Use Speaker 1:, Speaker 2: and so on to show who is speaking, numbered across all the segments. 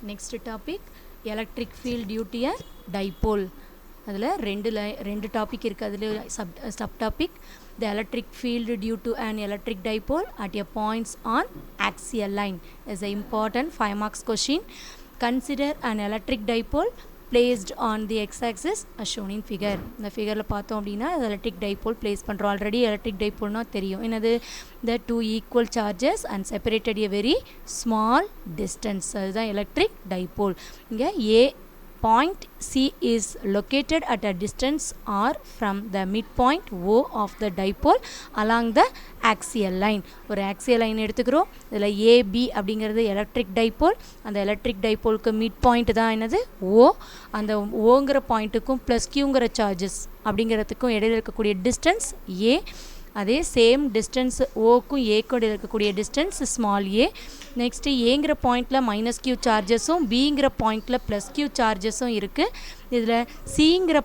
Speaker 1: Next topic electric field due to a dipole. அதில் ரெண்டு topic இருக்குது. அதில் sub topic the electric field due to an electric dipole at a points on axial line is an important 5 marks question. Consider an electric dipole placed on the x-axis as shown in figure. இந்த ஃபிகரில் பார்த்தோம் அப்படின்னா electric dipole place பண்ணுறோம். Already electric டைபோல்னா தெரியும். என்னது? the two equal charges and separated a very small distance. அதுதான் electric dipole. இங்கே A point C is located at a distance r from the midpoint O of the dipole along the axial line. ஒரு axial line எடுத்துக்கிறோம். இதில் AB அப்படிங்கிறது electric dipole. அந்த electric டைபோலுக்கு mid point தான் என்னது? O. அந்த ஓங்கிற பாயிண்ட்டுக்கும் plus கியூங்கிற charges அப்படிங்கிறதுக்கும் இடையில் இருக்கக்கூடிய டிஸ்டன்ஸ் A. அதே சேம் டிஸ்டன்ஸ் ஓக்கும் ஏக்கும் இருக்கக்கூடிய டிஸ்டன்ஸ் ஸ்மால் ஏ. நெக்ஸ்ட்டு ஏங்கிற பாயிண்டில் மைனஸ் கியூ சார்ஜஸும் பிங்கிற பாயிண்டில் ப்ளஸ் கியூ சார்ஜஸும் இருக்குது. இதில் சிங்கிற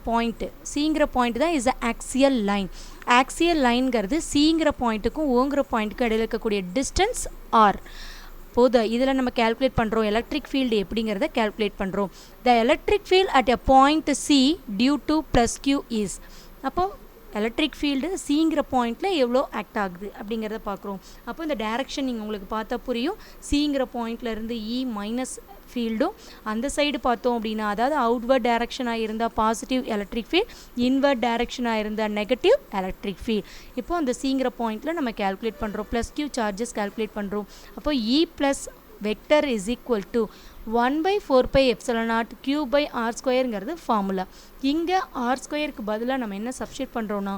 Speaker 1: பாயிண்ட் தான் is a axial line. Axial லைன்கிறது சிங்கிற பாயிண்ட்டுக்கும் ஓங்கிற பாயிண்ட்டுக்கும் இடையில் இருக்கக்கூடிய டிஸ்டன்ஸ் ஆர். போது இதில் நம்ம கேல்குலேட் பண்ணுறோம் எலக்ட்ரிக் ஃபீல்டு எப்படிங்கிறத கேல்குலேட் பண்ணுறோம். The electric field at a point C due to plus q is. அப்போது எலக்ட்ரிக் ஃபீல்டு சிங்கிற பாயிண்டில் எவ்வளோ ஆக்ட் ஆகுது அப்படிங்கிறத பார்க்குறோம். அப்போ இந்த டைரக்ஷன் நீங்கள் உங்களுக்கு பார்த்தா புரியும். சிங்கிற பாயிண்ட்லேருந்து இ மைனஸ் ஃபீல்டும் அந்த சைடு பார்த்தோம் அப்படின்னா, அதாவது அவுட்வர்ட் டைரக்ஷனாக இருந்தால் பாசிட்டிவ் எலக்ட்ரிக் ஃபீல்ட், இன்வர்ட் டைரக்ஷனாக இருந்தால் நெகட்டிவ் எலக்ட்ரிக் ஃபீல்ட். இப்போ அந்த சிங்கிற பாயிண்டில் நம்ம கேல்குலேட் பண்ணுறோம். ப்ளஸ் கியூ சார்ஜஸ் கேல்குலேட் பண்ணுறோம். அப்போ E plus vector is equal to 1/4πε0 q by r ஸ்கொயருங்கிறது ஃபார்முலா. இங்கே ஆர் ஸ்கொயருக்கு பதிலாக நம்ம என்ன சப்ஸ்டியூட் பண்ணுறோன்னா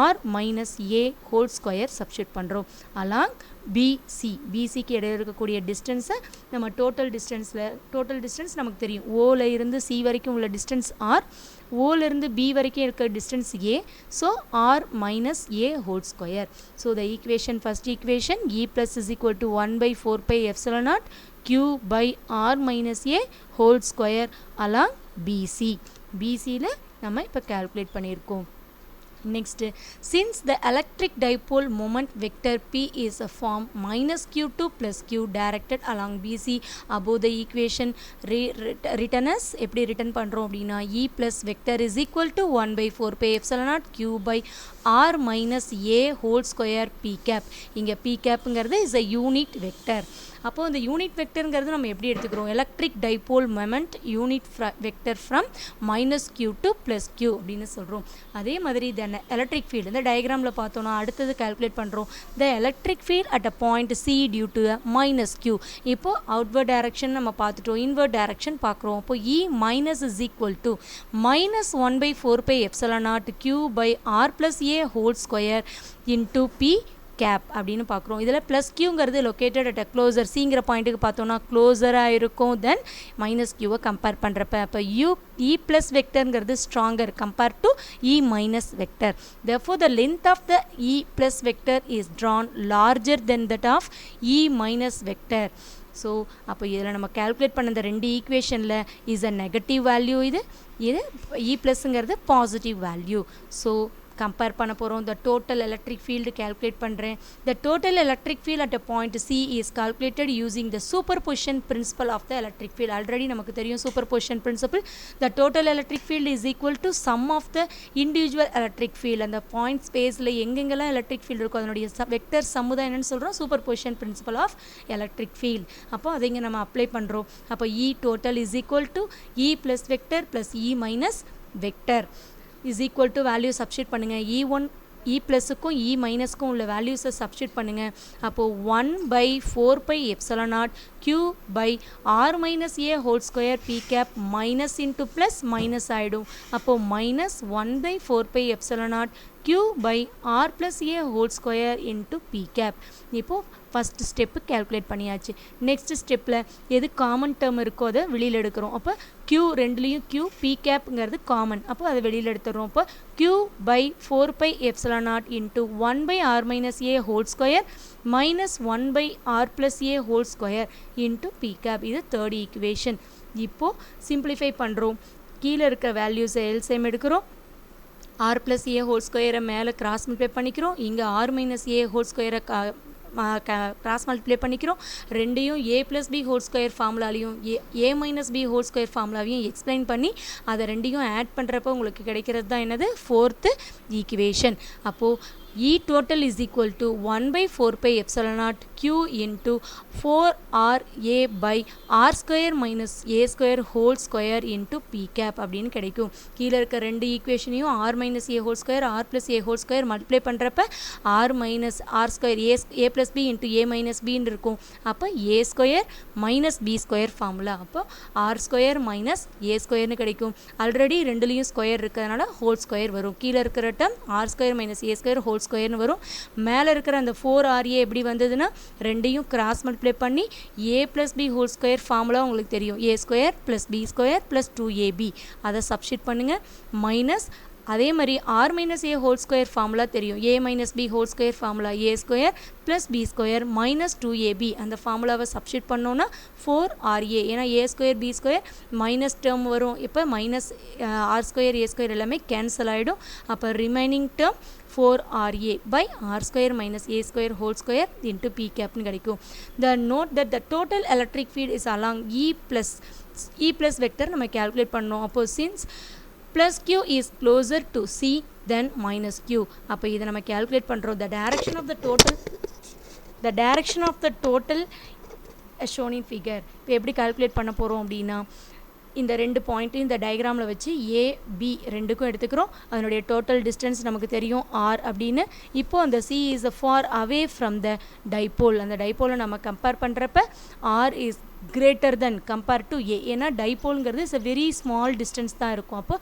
Speaker 1: R minus A whole square substitute பண்ணுறோம். அலாங் பிசிக்கு இடையில் இருக்கக்கூடிய டிஸ்டன்ஸை நம்ம டோட்டல் டிஸ்டன்ஸ் நமக்கு தெரியும். ஓவில் இருந்து சி வரைக்கும் உள்ள டிஸ்டன்ஸ் ஆர், ஓலேருந்து பி வரைக்கும் இருக்கிற distance A. So R minus A whole square. So the equation first equation E plus is equal to 1/4πε0 q by r minus a whole square along BCயில் நம்ம இப்போ calculate பண்ணியிருக்கோம். Next, since the electric dipole moment vector P is a form minus q2 plus q directed along BC above the equation written as எப்படி written பண்ணுறோம் அப்படின்னா E plus vector is equal to 1/4πε0 q by r minus a whole square p cap. இங்கே p capங்கிறது is a unit vector. அப்போது இந்த unit வெக்டருங்கிறது நம்ம எப்படி எடுத்துக்கிறோம்? Electric dipole moment unit vector from minus q to plus q அப்படின்னு சொல்கிறோம். அதே மாதிரி தென் எலக்ட்ரிக் ஃபீல்டு இந்த டயக்ராமில் பார்த்தோன்னா அடுத்தது கால்குலேட் பண்ணுறோம். The electric field at a point C due to minus Q. இப்போது அவுட்வர்ட் டைரக்ஷன் நம்ம பார்த்துட்டோம், இன்வர்ட் டைரக்ஷன் பார்க்குறோம். அப்போ E minus is equal to minus 1/4πε0 q by r plus a whole square into P cap அப்படின்னு பார்க்குறோம். இதில் plus கியூங்கிறது located at a closer. சிங்கிற பாயிண்ட்டுக்கு பார்த்தோன்னா க்ளோசராக இருக்கும். தென் மைனஸ் கியூவை கம்பேர் பண்ணுறப்ப அப்போ இ ப்ளஸ் வெக்டருங்கிறது stronger compare to E minus vector. therefore the length of the E plus vector is drawn larger than that of E minus vector. So அப்போ இதில் நம்ம கேல்குலேட் பண்ண இந்த ரெண்டு ஈக்குவேஷனில் இஸ் அ நெகட்டிவ் வேல்யூ, இது E ப்ளஸ்ங்கிறது பாசிட்டிவ் வேல்யூ. ஸோ கம்பேர் பண்ண போகிறோம். The total electric field calculate பண்ணுறேன். The total electric field at a point C is calculated using the super position principle of the electric field. Already நமக்கு தெரியும் super position principle. The total electric field is equal to sum of the individual electric field. அந்த point ஸ்பேஸில் எங்கெங்கெல்லாம் electric field இருக்கும் அதனுடைய vector sum என்னென்னு சொல்கிறோம்? Super position principle of electric field. அப்போ அதை இங்கே நம்ம அப்ளை பண்ணுறோம். அப்போ E total is equal to E plus vector plus E minus vector is equal to value substitute பண்ணுங்கள். இ1 இ ப்ளஸுக்கும் இ மைனஸ்க்கும் உள்ள வேல்யூஸை சப்ஸ்டியூட் பண்ணுங்கள். அப்போது 1/4πε0 q by r minus a whole square P cap minus into plus minus ஆகிடும். அப்போது minus 1/4πε0 q by r plus a whole square into P cap. இப்போது first step calculate பண்ணியாச்சு. நெக்ஸ்ட் ஸ்டெப்பில் எது காமன் டேர்ம் இருக்கோ அதை வெளியில் எடுக்கிறோம். அப்போ q ரெண்டுலேயும் q பி கேப்புங்கிறது காமன். அப்போ அதை வெளியில் எடுத்துடுறோம். அப்போ q by 4πε0 into 1/r minus a whole square minus 1/r plus a whole square into P cap. இது தேர்ட் ஈக்குவேஷன். இப்போது சிம்பிளிஃபை பண்ணுறோம். கீழே இருக்கிற வேல்யூஸை எல்சிஎம் எடுக்கிறோம். r plus a ஹோல் ஸ்கொயரை மேலே கிராஸ் மல்டிப்ளை பண்ணிக்கிறோம். இங்கே r minus a whole square cross multiply பண்ணிக்கிறோம். ரெண்டையும் a + b ஹோல் ஸ்கொயர் ஃபார்முலாலையும் a - b ஹோல் ஸ்கொயர் ஃபார்முலாவையும் எக்ஸ்பிளைன் பண்ணி அதை ரெண்டையும் ஆட் பண்ணுறப்ப உங்களுக்கு கிடைக்கிறது தான் என்னது 4th ஈக்குவேஷன். அப்போது E total is equal to 1/4 pi epsilon naught q into 4RA by R square minus A square whole square into P cap அப்படின்னு கிடைக்கும். கீழே இருக்க ரெண்டு ஈக்குவேஷனையும் R minus A whole square R plus A whole square multiply பண்ணுறப்ப R minus R square A plus B into A minus B இருக்கும். அப்போ A square minus B square formula. அப்போ R square minus A squareனு கிடைக்கும். Already ரெண்டுலேயும் square இருக்கிறதுனால whole square வரும். கீழே இருக்கிற term R square minus A square whole ஸ்கொயர்னு வரும். மேலே இருக்கிற அந்த 4RA எப்படி வந்ததுன்னா ரெண்டையும் கிராஸ் மல்டிப்ளை பண்ணி A + B whole square formula உங்களுக்கு தெரியும். A square + B square + 2AB அதை சப்ஸ்டிட் பண்ணுங்கள். மைனஸ் அதே மாதிரி R - A whole square formula தெரியும். A - B whole square formula A square + B square - 2AB அந்த ஃபார்முலாவை சப்ஸ்டிட் பண்ணோன்னா 4RA. ஏன்னா A square B square minus term வரும். இப்போ minus R square A square எல்லாமே கேன்சல் ஆகிடும். அப்போ remaining term 4RA by R square minus A square whole square into P cap கிடைக்கும். The note that the total electric field is along E plus vector நம்ம calculate பண்ணோம். அப்போ since plus Q is closer to C than minus Q. அப்போ இதை நம்ம calculate பண்ணுறோம். The direction of the total as shown in figure. இப்போ எப்படி calculate பண்ண போகிறோம் அப்படின்னா இந்த ரெண்டு பாயிண்ட்டையும் இந்த டயக்ராமில் வச்சு AB ரெண்டுக்கும் எடுத்துக்கிறோம். அதனுடைய டோட்டல் டிஸ்டன்ஸ் நமக்கு தெரியும் R அப்படின்னு. இப்போது அந்த C is far away from the dipole. அந்த டைப்போலை நம்ம கம்பேர் பண்ணுறப்ப R is greater than compared to A. ஏன்னா டைப்போலுங்கிறது is a very small distance தான் இருக்கும். அப்போ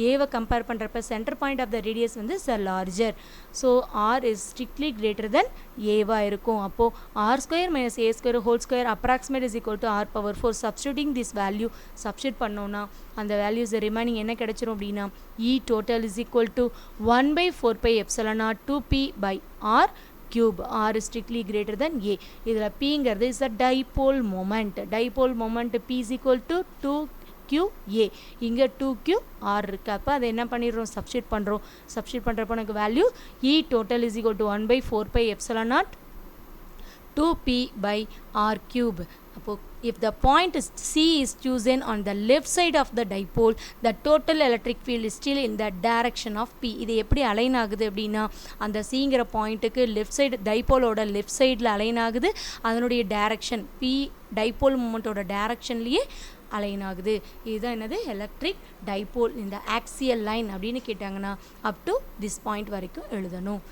Speaker 1: ஏவை கம்பேர் பண்ணுறப்ப centre point of the radius வந்து is larger. So R is strictly greater than ஏவாக இருக்கும். அப்போது R square minus A square whole square approximate is equal to R power 4. substituting this value substitute பண்ணோன்னா அந்த values remaining என்ன கிடைச்சிரும் அப்படின்னா E total is equal to 1/4 pi epsilon naught 2P by R cube. R is strictly greater than A. இதில் Pங்கிறது is a dipole moment. Dipole moment P is equal to 2QA. இங்கே 2QR இருக்கு. அப்போ அதை என்ன பண்ணிடுறோம் சப்ஸ்டிட் பண்ணுறோம். Substitute பண்ணுறப்போ எனக்கு value E total is equal to 1/4 pi epsilon naught 2P by R cube. அப்போ if the point C is chosen on the left side of the dipole, the total electric field is still in the direction of P. இது எப்படி align ஆகுது அப்படின்னா அந்த Cங்கிற பாயிண்ட்டுக்கு left side டைப்போலோட left சைடில் align ஆகுது. அதனுடைய டைரக்ஷன் P டைப்போல் மூமெண்ட்டோட டைரக்ஷன்லேயே அலைன் ஆகுது. இதுதான் என்னது எலக்ட்ரிக் டைப்போல். இந்த ஆக்சியல் லைன் அப்படின்னு கேட்டாங்கன்னா அப் டு திஸ் பாயிண்ட் வரைக்கும் எழுதணும்.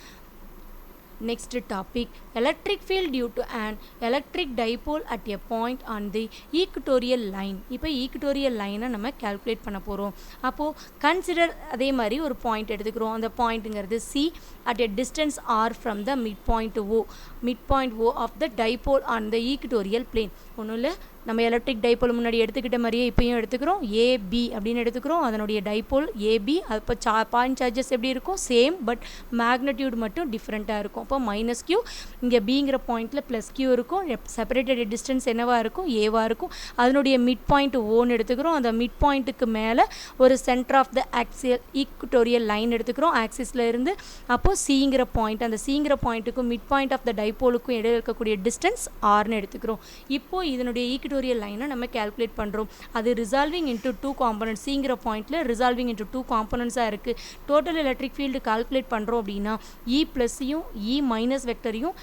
Speaker 1: Next topic, electric field due to an electric dipole at a point on the equatorial line. இப்போ equatorial line நம்ம calculate பண்ண போகிறோம். அப்போது consider அதே மாதிரி ஒரு பாயிண்ட் எடுத்துக்கிறோம். அந்த பாயிண்ட்டுங்கிறது C at a distance R from the midpoint O of the dipole on the equatorial plane. ஒன்றும் இல்லை, நம்ம எலக்ட்ரிக் டைப்போல் முன்னாடி எடுத்துக்கிட்ட மாதிரியே இப்போயும் எடுத்துக்கிறோம். AB அப்படின்னு எடுத்துக்கிறோம். அதனுடைய டைப்போல் AB. அப்போ பாயிண்ட் சார்ஜஸ் எப்படி இருக்கும் சேம், பட் மேக்னட்யூட் மட்டும் டிஃப்ரெண்ட்டாக இருக்கும். அப்போ -Q இங்கே Bங்கிற பாயிண்டில் +Q இருக்கும். செப்பரேட்டட் டிஸ்டன்ஸ் என்னவாக இருக்கும் ஏவாக இருக்கும். அதனுடைய மிட் பாயிண்ட் ஓன்னு எடுத்துக்கிறோம். அந்த மிட் பாயிண்ட்டுக்கு மேலே ஒரு center of the axial equatorial line எடுத்துக்கிறோம் ஆக்சிஸில் இருந்து. அப்போது Cங்கிற பாயிண்ட், அந்த Cங்கிற பாயிண்ட்டுக்கும் மிட் பாயிண்ட் ஆஃப் த டைப்போலுக்கும் இடையில் இருக்கக்கூடிய டிஸ்டன்ஸ் Rன்னு எடுத்துக்கிறோம். இப்போது இதனுடைய ஈக்குட்டோரியல் லைனை நம்ம கேல்குலேட் பண்ணுறோம். அது ரிசால்விங் இன்ட்டு 2 காம்பனன்ட்ஸ். Cங்கிற பாயிண்டில் ரிசால்விங் இன்ட்டு 2 காம்பனன்ட்ஸாக இருக்குது. டோட்டல் எலக்ட்ரிக் ஃபீல்டு கால்குலேட் பண்ணுறோம் அப்படின்னா E ப்ளஸ்ஸையும் E மைனஸ் வெக்டரையும்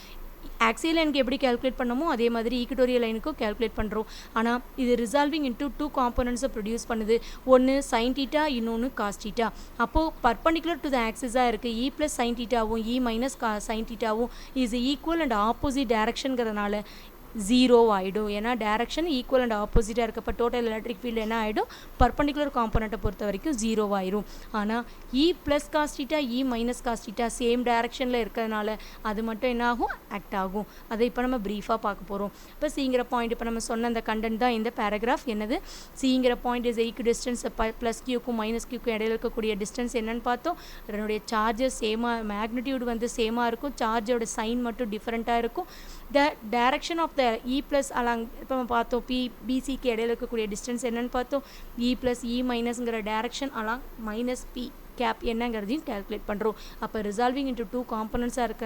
Speaker 1: ஆக்சியல் லைனுக்கு எப்படி கேல்குலேட் பண்ணமோ அதே மாதிரி ஈக்குட்டோரியல் லைனுக்கும் கேல்குலேட் பண்ணுறோம். ஆனால் இது ரிசால்விங் இன்ட்டு 2 காம்பனன்ட்ஸை ப்ரொடியூஸ் பண்ணுது. ஒன்று sin θ, இன்னொன்று cos θ. அப்போது பர்பண்டிகுலர் டு த ஆக்சிஸாக இருக்குது. E ப்ளஸ் sin θவும் E மைனஸ் sin θவும் இஸ் ஈக்குவல் அண்ட் ஆப்போசிட் டைரக்ஷனுங்கிறதுனால 0 ஆகிடும். ஏன்னா டைரக்ஷன் ஈக்குவல் அண்ட் ஆப்போசிட்டாக இருக்கப்போ டோட்டல் எலக்ட்ரிக் ஃபீல்டு என்ன ஆகிடும் பர்பண்டிகுலர் காம்பனண்ட்டை பொறுத்த வரைக்கும் 0 ஆயிரும். ஆனால் E plus cos θ E minus cos θ same டைரக்ஷனில் இருக்கிறதுனால அது மட்டும் என்ன ஆகும் ஆக்ட் ஆகும். அதை இப்போ நம்ம ப்ரீஃபாக பார்க்க போகிறோம். இப்போ Cங்கிற பாயிண்ட் இப்போ நம்ம சொன்ன அந்த கண்டென்ட் தான் இந்த பேராகிராஃப். என்னது Cங்கிற point is equidistance plus Qக்கும் மைனஸ் Qக்கும் இடையில இருக்கக்கூடிய டிஸ்டன்ஸ் என்னன்னு பார்த்தோம். அதனுடைய சார்ஜஸ் சேமாக, மேக்னிடியூட் வந்து சேமாக இருக்கும். சார்ஜோட சைன் மட்டும் டிஃப்ரெண்ட்டாக இருக்கும். The direction of the E plus along இப்போ நம்ம பார்த்தோம் BCக்கு இடையில இருக்கக்கூடிய டிஸ்டன்ஸ் என்னன்னு பார்த்தோம். E ப்ளஸ் E மைனஸ்ங்கிற direction along minus P cap என்னங்கிறதையும் கேல்குலேட் பண்ணுறோம். அப்போ ரிசால்விங் இன்ட்டு 2 காம்பனன்ட்ஸாக இருக்க